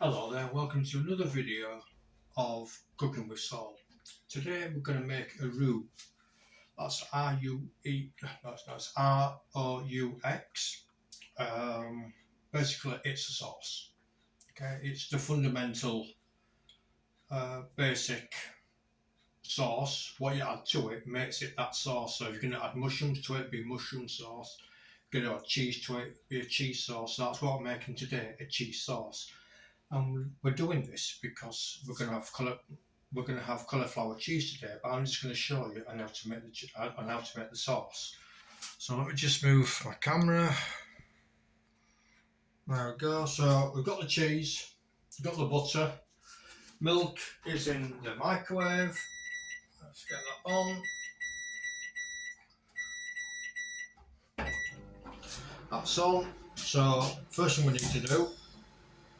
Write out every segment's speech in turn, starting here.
Hello there, welcome to another video of Cooking with Saul. Today we're going to make a roux. That's R-U-E, that's R-O-U-X. Basically it's a sauce. Okay, it's the fundamental basic sauce. What you add to it makes it that sauce. So if you're going to add mushrooms to it, be mushroom sauce. If you're going to add cheese to it, be a cheese sauce. So that's what we're making today, a cheese sauce. And we're doing this because we're going to have cauliflower cheese today. But I'm just going to show you how to make the sauce. So let me just move my camera. There we go. So we've got the cheese, we've got the butter, milk is in the microwave. Let's get that on. That's on. So first thing we need to do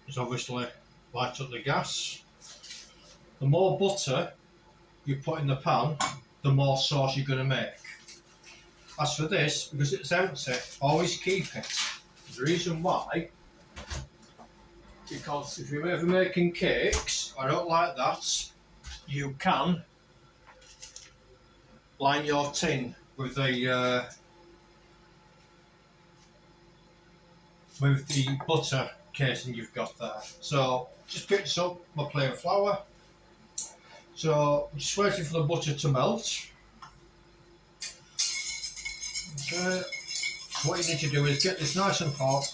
is obviously light up the gas. The more butter you put in the pan, the more sauce you're going to make. As for this, because it's empty, always keep it. The reason why, because if you're ever making cakes, I don't like that, you can line your tin with the butter casing you've got there. So just picked up my plain flour. So I'm just waiting for the butter to melt. Okay. What you need to do is get this nice and hot.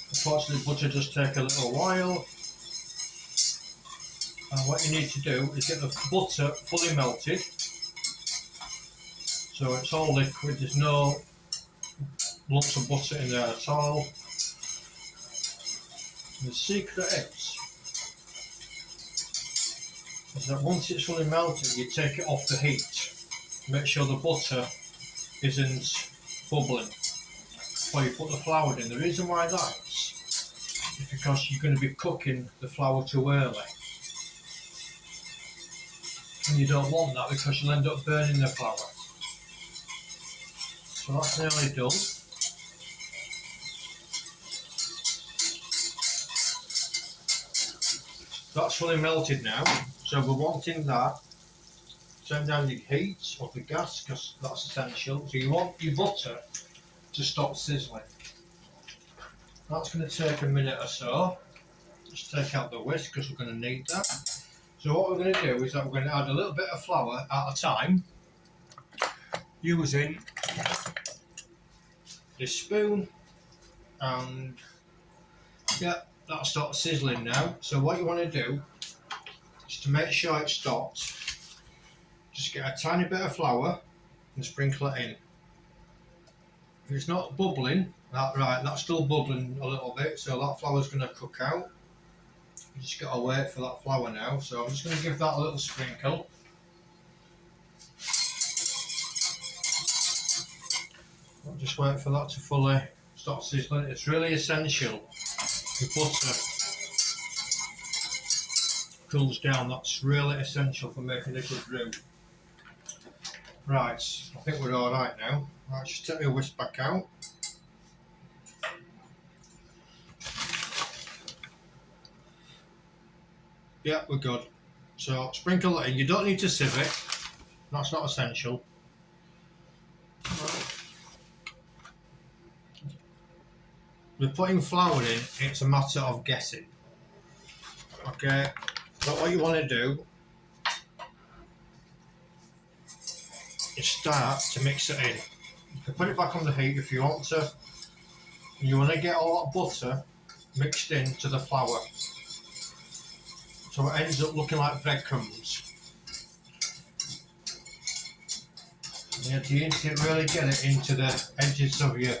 Unfortunately, butter does take a little while. And what you need to do is get the butter fully melted. So it's all liquid, there's no lumps of butter in there at all. And the secret is that once it's fully melted, you take it off the heat. Make sure the butter isn't bubbling before you put the flour in. The reason why that is because you're going to be cooking the flour too early. And you don't want that because you'll end up burning the flour. So that's nearly done. That's fully melted now, so we're wanting that. Turn down the heat of the gas because that's essential. So you want your butter to stop sizzling. That's going to take a minute or so. Just take out the whisk because we're going to need that. So what we're going to do is that we're going to add a little bit of flour at a time, using this spoon, and yeah, that'll start sizzling now. So what you want to do is to make sure it stops, just get a tiny bit of flour and sprinkle it in. If it's not bubbling, that's still bubbling a little bit, so that flour's going to cook out. You just got to wait for that flour now, so I'm just going to give that a little sprinkle. I'll just wait for that to fully start sizzling. It's really essential the butter cools down. That's really essential for making a good roux. Right, I think we're alright now. Right, just take my whisk back out. Yeah, we're good. So sprinkle it in. You don't need to sieve it. That's not essential. With putting flour in, it's a matter of guessing. Okay, but what you want to do is start to mix it in. You can put it back on the heat if you want to. You want to get all that butter mixed into the flour, so it ends up looking like breadcrumbs. You have to really get it into the edges of your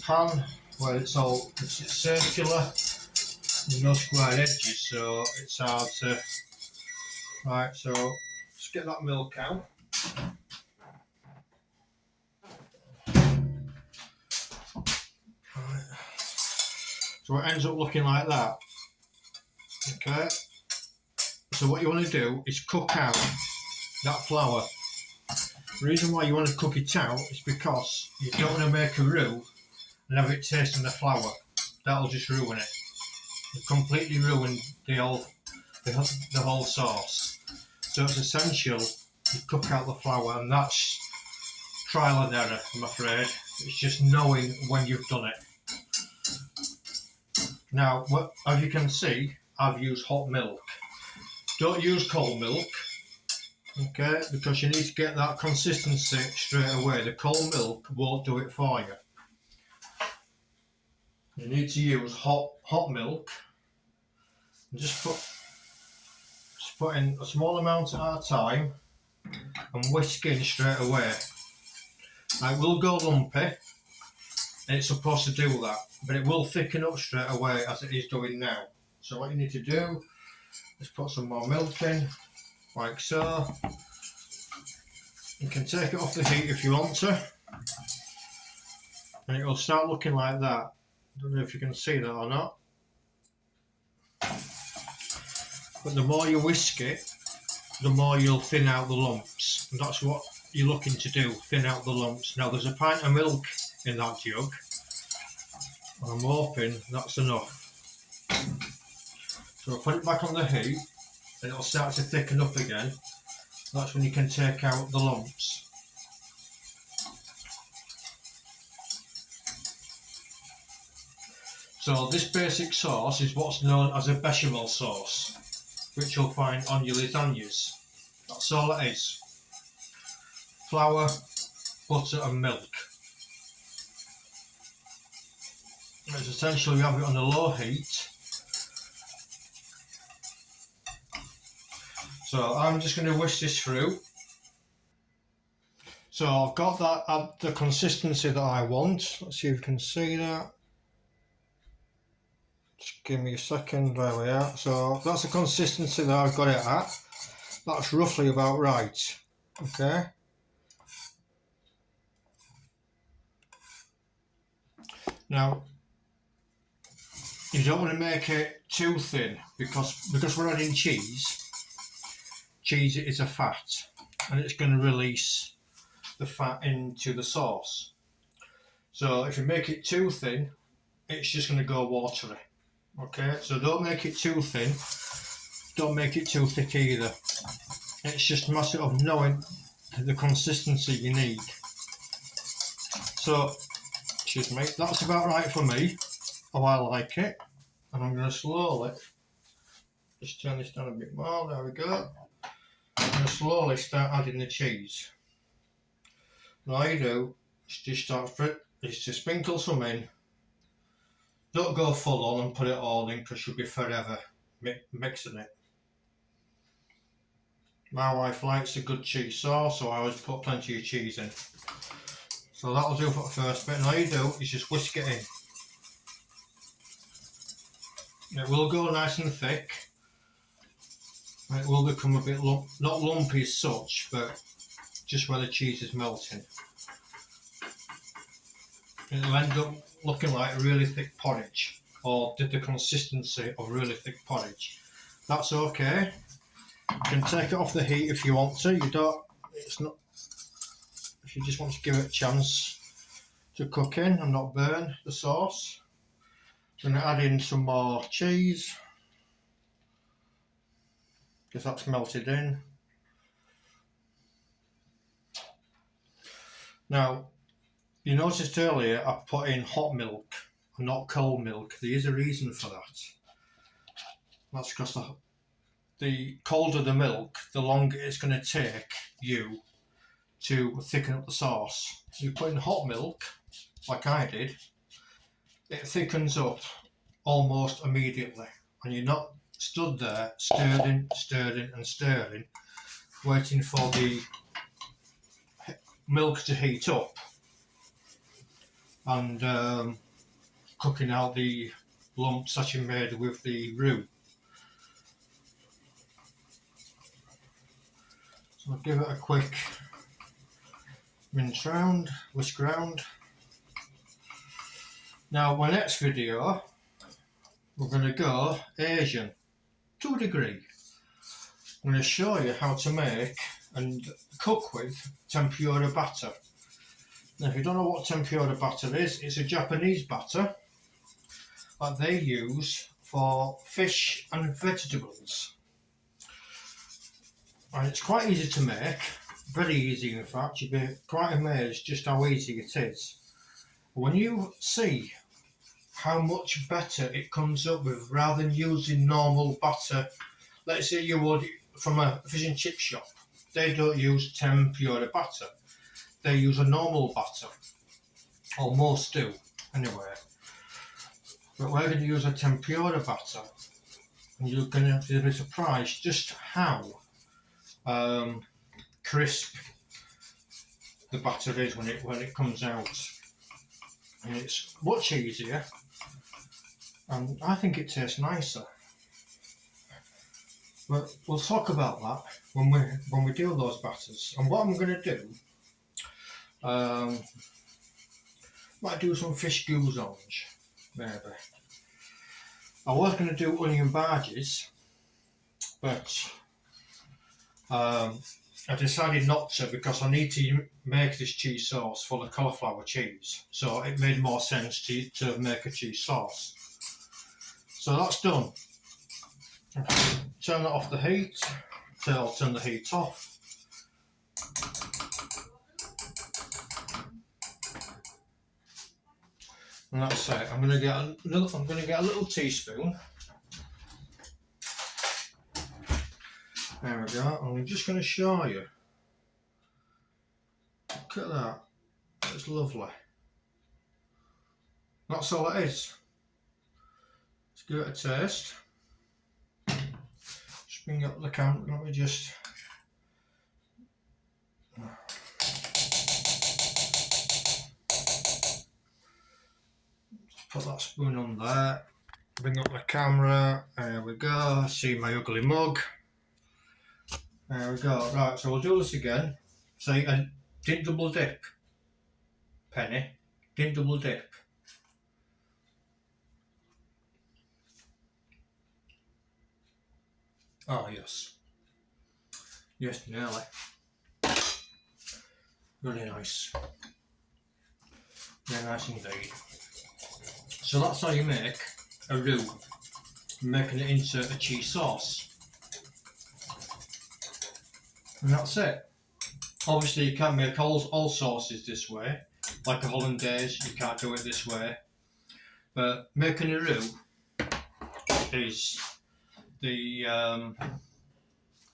pan where it's circular. There's no square edges, so it's hard to. Right, so just get that milk out. Right. So it ends up looking like that. Okay. So what you want to do is cook out that flour. The reason why you want to cook it out is because you don't want to make a roux and have it tasting the flour. That'll just ruin it. You completely ruin the whole sauce. So it's essential you cook out the flour, and that's trial and error, I'm afraid. It's just knowing when you've done it. Now, as you can see, I've used hot milk. Don't use cold milk, okay, because you need to get that consistency straight away. The cold milk won't do it for you. You need to use hot milk. And just put in a small amount at a time and whisk in straight away. Now, it will go lumpy, and it's supposed to do that, but it will thicken up straight away as it is doing now. So what you need to do is put some more milk in, like so. You can take it off the heat if you want to, and it will start looking like that. I don't know if you can see that or not. But the more you whisk it, the more you'll thin out the lumps. And that's what you're looking to do, thin out the lumps. Now there's a pint of milk in that jug. And I'm hoping that's enough. So I'll put it back on the heat and it'll start to thicken up again. That's when you can take out the lumps. So this basic sauce is what's known as a bechamel sauce, which you'll find on your lasagnas. That's all it is. Flour, butter and milk. It's essential you have it on a low heat. So I'm just going to whisk this through. So I've got that at the consistency that I want. Let's see if you can see that. Just give me a second. There we are. So that's the consistency that I've got it at. That's roughly about right. Okay. Now, you don't want to make it too thin because we're adding cheese. Cheese is a fat, and it's going to release the fat into the sauce. So if you make it too thin, it's just going to go watery. Okay, so don't make it too thin, don't make it too thick either. It's just a matter of knowing the consistency you need. So, excuse me, that's about right for me, how I like it. And I'm going to slowly just turn this down a bit more. There we go. I'm going to slowly start adding the cheese. What I do is just sprinkle some in. Don't go full on and put it all in because you'll be forever mixing it. My wife likes a good cheese sauce, so I always put plenty of cheese in. So that'll do for the first bit. And all you do is just whisk it in. It will go nice and thick. It will become a bit not lumpy as such, but just where the cheese is melting. It'll end up looking like a really thick porridge, or the consistency of really thick porridge. That's okay. You can take it off the heat if you want to. It's not. If you just want to give it a chance to cook in and not burn the sauce. I'm going to add in some more cheese because that's melted in. Now, you noticed earlier I put in hot milk and not cold milk. There is a reason for that. That's because the colder the milk, the longer it's going to take you to thicken up the sauce. So you put in hot milk, like I did, it thickens up almost immediately, and you're not stood there stirring, waiting for the milk to heat up and cooking out the lumps that you made with the roux. So I'll give it a quick rinse round, whisk round. Now my next video, we're going to go Asian to a degree. I'm going to show you how to make and cook with tempura batter. Now if you don't know what tempura batter is, it's a Japanese batter that they use for fish and vegetables. And it's quite easy to make, very easy in fact. You'd be quite amazed just how easy it is. When you see how much better it comes up with rather than using normal batter, let's say you would from a fish and chip shop, they don't use tempura batter, they use a normal batter, or most do anyway. But we're going to use a tempura batter, and you're going to be surprised just how crisp the batter is when it comes out, and it's much easier, and I think it tastes nicer. But we'll talk about that when we do those batters. And what I'm going to do, might do some fish goujons, maybe. I was going to do onion barges, but I decided not to because I need to make this cheese sauce full of cauliflower cheese. So it made more sense to make a cheese sauce. So that's done. Turn that off the heat. So I'll turn the heat off. And that's it. I'm gonna get a little teaspoon. There we go. I'm just gonna show you. Look at that. It's lovely. That's all it is. Let's give it a taste. Just bring up the camera. Let me just. Put that spoon on there. Bring up the camera. There we go. See my ugly mug. There we go. Right, so we'll do this again. So didn't double dip. Penny. Didn't double dip. Oh yes. Yes, nearly. Really nice. Very nice indeed. So that's how you make a roux, making it into a cheese sauce. And that's it. Obviously you can't make all sauces this way, like a hollandaise, you can't do it this way. But making a roux is the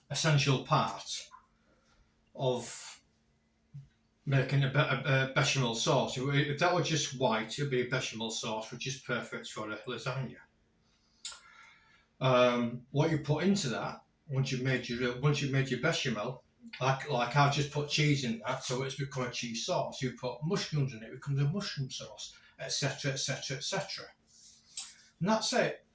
essential part of making a bechamel sauce. If that were just white, it would be a bechamel sauce, which is perfect for a lasagna. What you put into that once you've made your bechamel, like I've just put cheese in that, so it's become a cheese sauce. You put mushrooms in it, it becomes a mushroom sauce, etc., etc., etc. And that's it.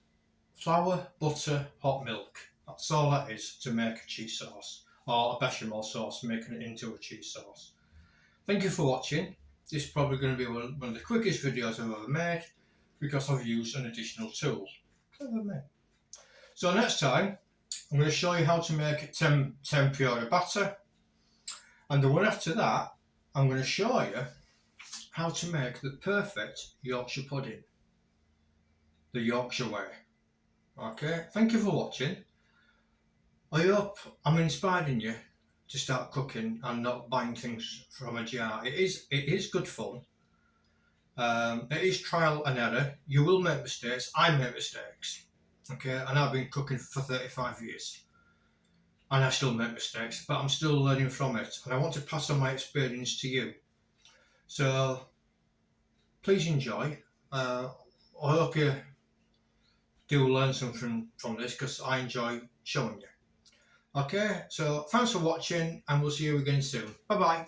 Flour, butter, hot milk. That's all that is to make a cheese sauce, or a bechamel sauce, making it into a cheese sauce. Thank you for watching. This is probably going to be one of the quickest videos I've ever made because I've used an additional tool. Clever me. So next time, I'm going to show you how to make tempura batter. And the one after that, I'm going to show you how to make the perfect Yorkshire pudding. The Yorkshire way. Okay, thank you for watching. I hope I'm inspiring you to start cooking and not buying things from a jar. It is good fun. It is trial and error. You will make mistakes. I make mistakes. Okay, and I've been cooking for 35 years. And I still make mistakes, but I'm still learning from it. And I want to pass on my experience to you. So, please enjoy. I hope you do learn something from this because I enjoy showing you. Okay, so thanks for watching and we'll see you again soon. Bye bye.